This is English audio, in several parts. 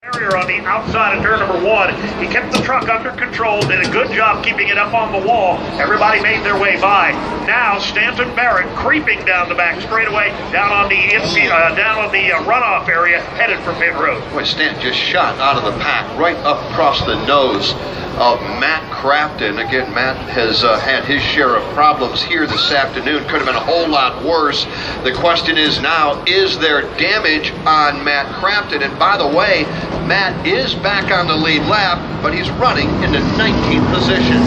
On the outside of turn number 1. He kept the truck under control, did a good job keeping it up on the wall. Everybody made their way by. Now Stanton Barrett creeping down the back straightaway, down on the runoff area, headed for pit road. Boy, Stanton just shot out of the pack right up across the nose of Matt Crafton. Again, Matt has had his share of problems here this afternoon. Could have been a whole lot worse. The question is now, is there damage on Matt Crafton? And by the way, Matt is back on the lead lap, but he's running in the 19th position.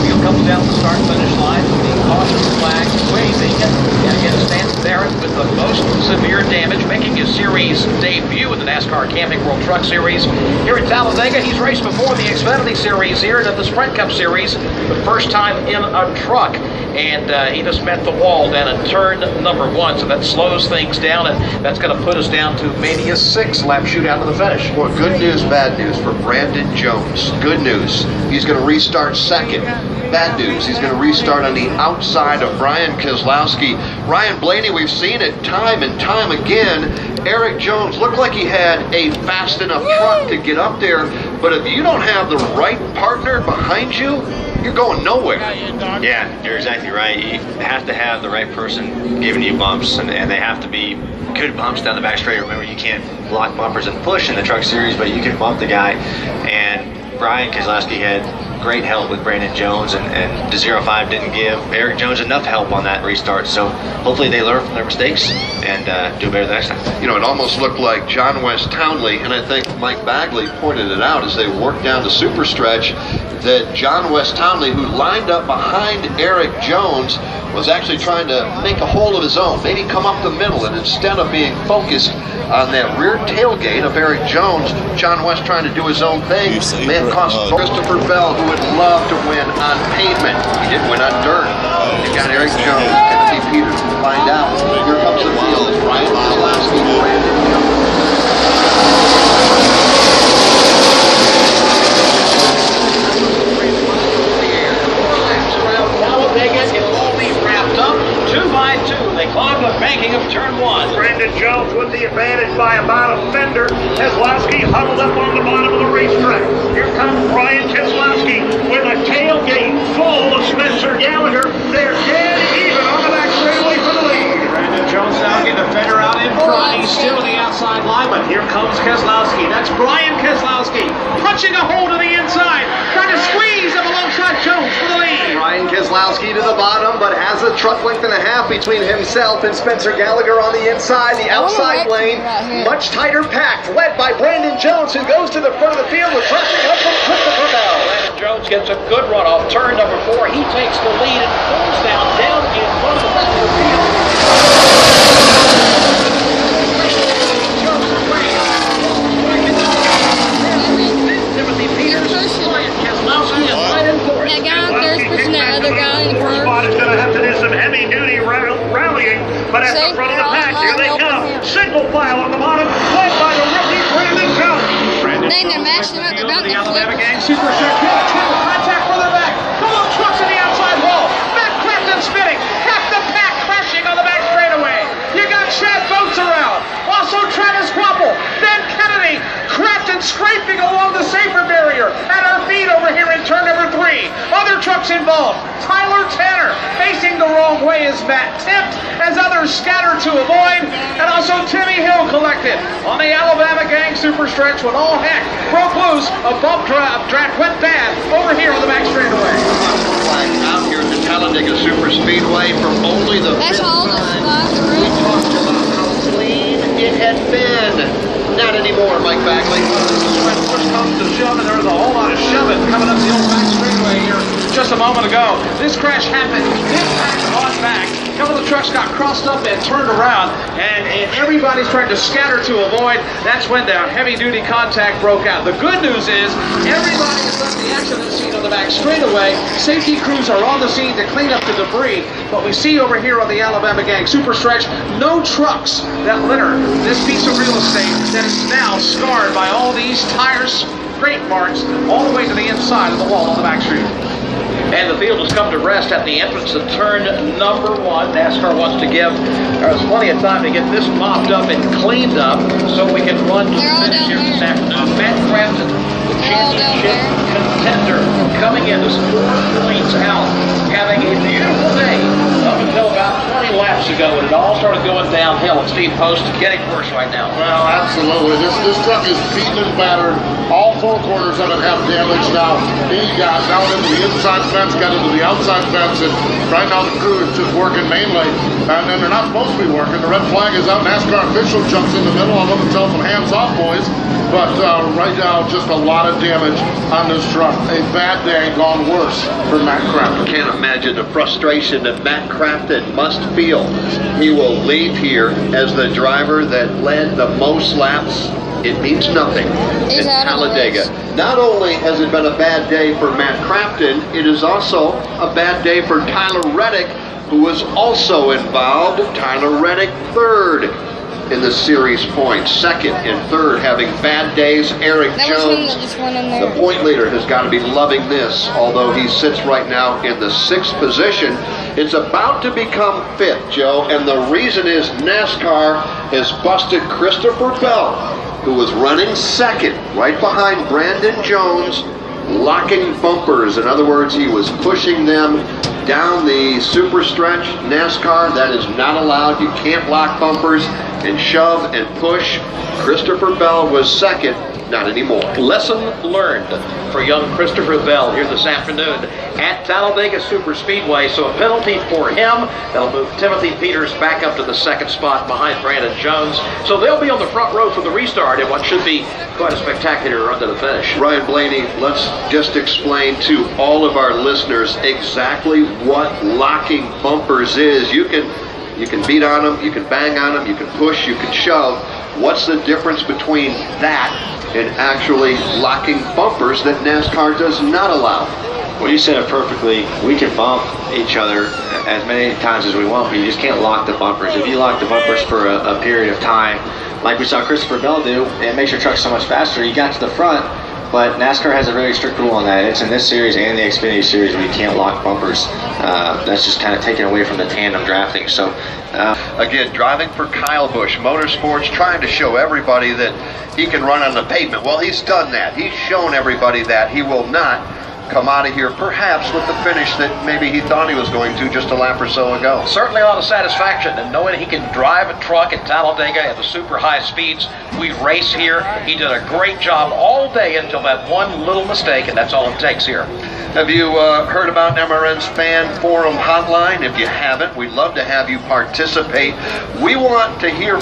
Wheel comes down the start-finish line. The caution flag waving. And again, Stanton Barrett with the most severe damage, making his series debut in the Nascar Camping World Truck Series. Here at Talladega, he's raced before the Xfinity Series here to the Sprint Cup Series, the first time in a truck. And he just met the wall down at turn number 1, so that slows things down, and that's going to put us down to maybe a 6-lap shootout to the finish. Well, good news, bad news for Brandon Jones. Good news, he's going to restart second. Bad news, he's going to restart on the outside of Brian Keselowski. Ryan Blaney, we've seen it time and time again. Eric Jones looked like he had a fast enough truck to get up there, but if you don't have the right partner behind you, you're going nowhere. Yeah, you're exactly right. You have to have the right person giving you bumps, and they have to be good bumps down the back straight. Remember, you can't block bumpers and push in the truck series, but you can bump the guy. And Brian Keselowski had great help with Brandon Jones, and the 05 didn't give Eric Jones enough help on that restart. So hopefully they learn from their mistakes and do better the next time. You know, it almost looked like John West Townley, and I think Mike Bagley pointed it out as they worked down the super stretch, that John West Townley, who lined up behind Eric Jones, was actually trying to make a hole of his own, maybe come up the middle, and instead of being focused on that rear tailgate of Eric Jones, John West trying to do his own thing. Man, cost Christopher Bell, who would love to win on pavement. He did win on dirt. You got Eric Jones, Kennedy Peters to find out. Here comes the field. It's Brian Keselowski, Brandon Jones. They climb the banking of turn 1. Brandon Jones with the advantage by about a fender. Keselowski huddled up on the bottom of the racetrack. Here comes Brian Keselowski with a tailgate full of Spencer Gallagher. They're dead even on the back straightaway for the lead. Brandon Jones now getting the fender out in front. He's still in the outside line, but here comes Keselowski. That's Brian Keselowski punching a hole to the inside, trying to squeeze him alongside Jones for the lead. Brian Keselowski to the bottom, but has a truck length and a half between himself and Spencer Gallagher on the inside. The outside lane, much tighter packed, led by Brandon Jones, who goes to the front of the field with traffic up from Christopher Bell. Brandon Jones gets a good run off turn number 4. He takes the lead and pulls down in front of the back of the field. Timothy Peters, Brian Keselowski, and right in fourth. That guy out there is pushing that other guy in front. Spot is going to have to do some heavy-duty rallying, but at the front of the pack, here they come. Single file on the bottom, led by the rookie Brandon Jones. They ain't mashing them out. They're about The to Alabama flip. Gang Super Truck. Triple contact further back. Couple of trucks in the outside wall. Matt Crafton spinning. Half the pack crashing on the back straightaway. You got Chad Boats around. Also Travis Quapple. Ben Kennedy. Crafton scraping along the safer barrier. At our feet over here in turn number 3. Other trucks involved. Tyler Tanner facing the wrong way as Matt tipped, as others scattered to avoid, and also Timmy Hill collected on the Alabama Gang Super Stretch when all heck broke loose. A bump track went bad over here on the back straightaway. Out here at the Talladega Super Speedway for only the That's fifth all the time. spots, We right? talked about how clean it had been. Not anymore, Mike Bagley. When push comes to shove, and there was a whole lot of shoving coming up the old back straightaway here just a moment ago. This crash happened impact on back. A couple of trucks got crossed up and turned around, and everybody's trying to scatter to avoid. That's when the heavy-duty contact broke out. The good news is everybody has left the accident scene on the back straightaway. Safety crews are on the scene to clean up the debris, but we see over here on the Alabama Gang Super Stretch, no trucks that litter this piece of real estate that is now scarred by all these tires, scrape marks, all the way to the inside of the wall on the back street. And the field has come to rest at the entrance to turn number 1. NASCAR wants to give us plenty of time to get this mopped up and cleaned up so we can run to the finish here this afternoon. Matt Crafton, the championship contender, coming in just 4 points out, having a beautiful day up until about 20 laps ago when it all started going downhill. And Steve Post getting worse right now. Well, absolutely. This truck is beaten and battered. All 4 quarters of it have damage now. He got down into the inside fence, got into the outside fence, and right now the crew is just working mainly. And then they're not supposed to be working. The red flag is out. NASCAR official jumps in the middle. I want to tell them hands off, boys. But right now, just a lot of damage on this truck. A bad day gone worse for Matt Crafton. Can't imagine the frustration that Matt Crafton must feel. He will leave here as the driver that led the most laps. It means nothing in Talladega. Not only has it been a bad day for Matt Crafton, it is also a bad day for Tyler Reddick, who was also involved. Tyler Reddick, 3rd in the series points. 2nd and 3rd having bad days. Eric Jones, the point leader, has got to be loving this, although he sits right now in the 6th position. It's about to become 5th, Joe, and the reason is NASCAR has busted Christopher Bell, who was running 2nd, right behind Brandon Jones, locking bumpers. In other words, he was pushing them down the super stretch. NASCAR, that is not allowed. You can't lock bumpers and shove and push. Christopher Bell was 2nd, not anymore. Lesson learned for young Christopher Bell here this afternoon at Talladega Superspeedway. So a penalty for him. That'll move Timothy Peters back up to the 2nd spot behind Brandon Jones. So they'll be on the front row for the restart in what should be quite a spectacular run to the finish. Ryan Blaney, let's just explain to all of our listeners exactly what locking bumpers is. You can beat on them, you can bang on them, you can push, you can shove. What's the difference between that and actually locking bumpers that NASCAR does not allow? Well, you said it perfectly. We can bump each other as many times as we want, but you just can't lock the bumpers. If you lock the bumpers for a period of time, like we saw Christopher Bell do, it makes your truck so much faster. You got to the front, but NASCAR has a very strict rule on that. It's in this series and the Xfinity series where you can't lock bumpers. That's just kind of taken away from the tandem drafting. So, again, driving for Kyle Busch Motorsports, trying to show everybody that he can run on the pavement. Well, he's done that. He's shown everybody that he will not come out of here perhaps with the finish that maybe he thought he was going to just a lap or so ago. Certainly a lot of satisfaction in knowing he can drive a truck at Talladega at the super high speeds we race here. He did a great job all day until that one little mistake, and that's all it takes here. Have you heard about MRN's Fan Forum Hotline? If you haven't, we'd love to have you participate. We want to hear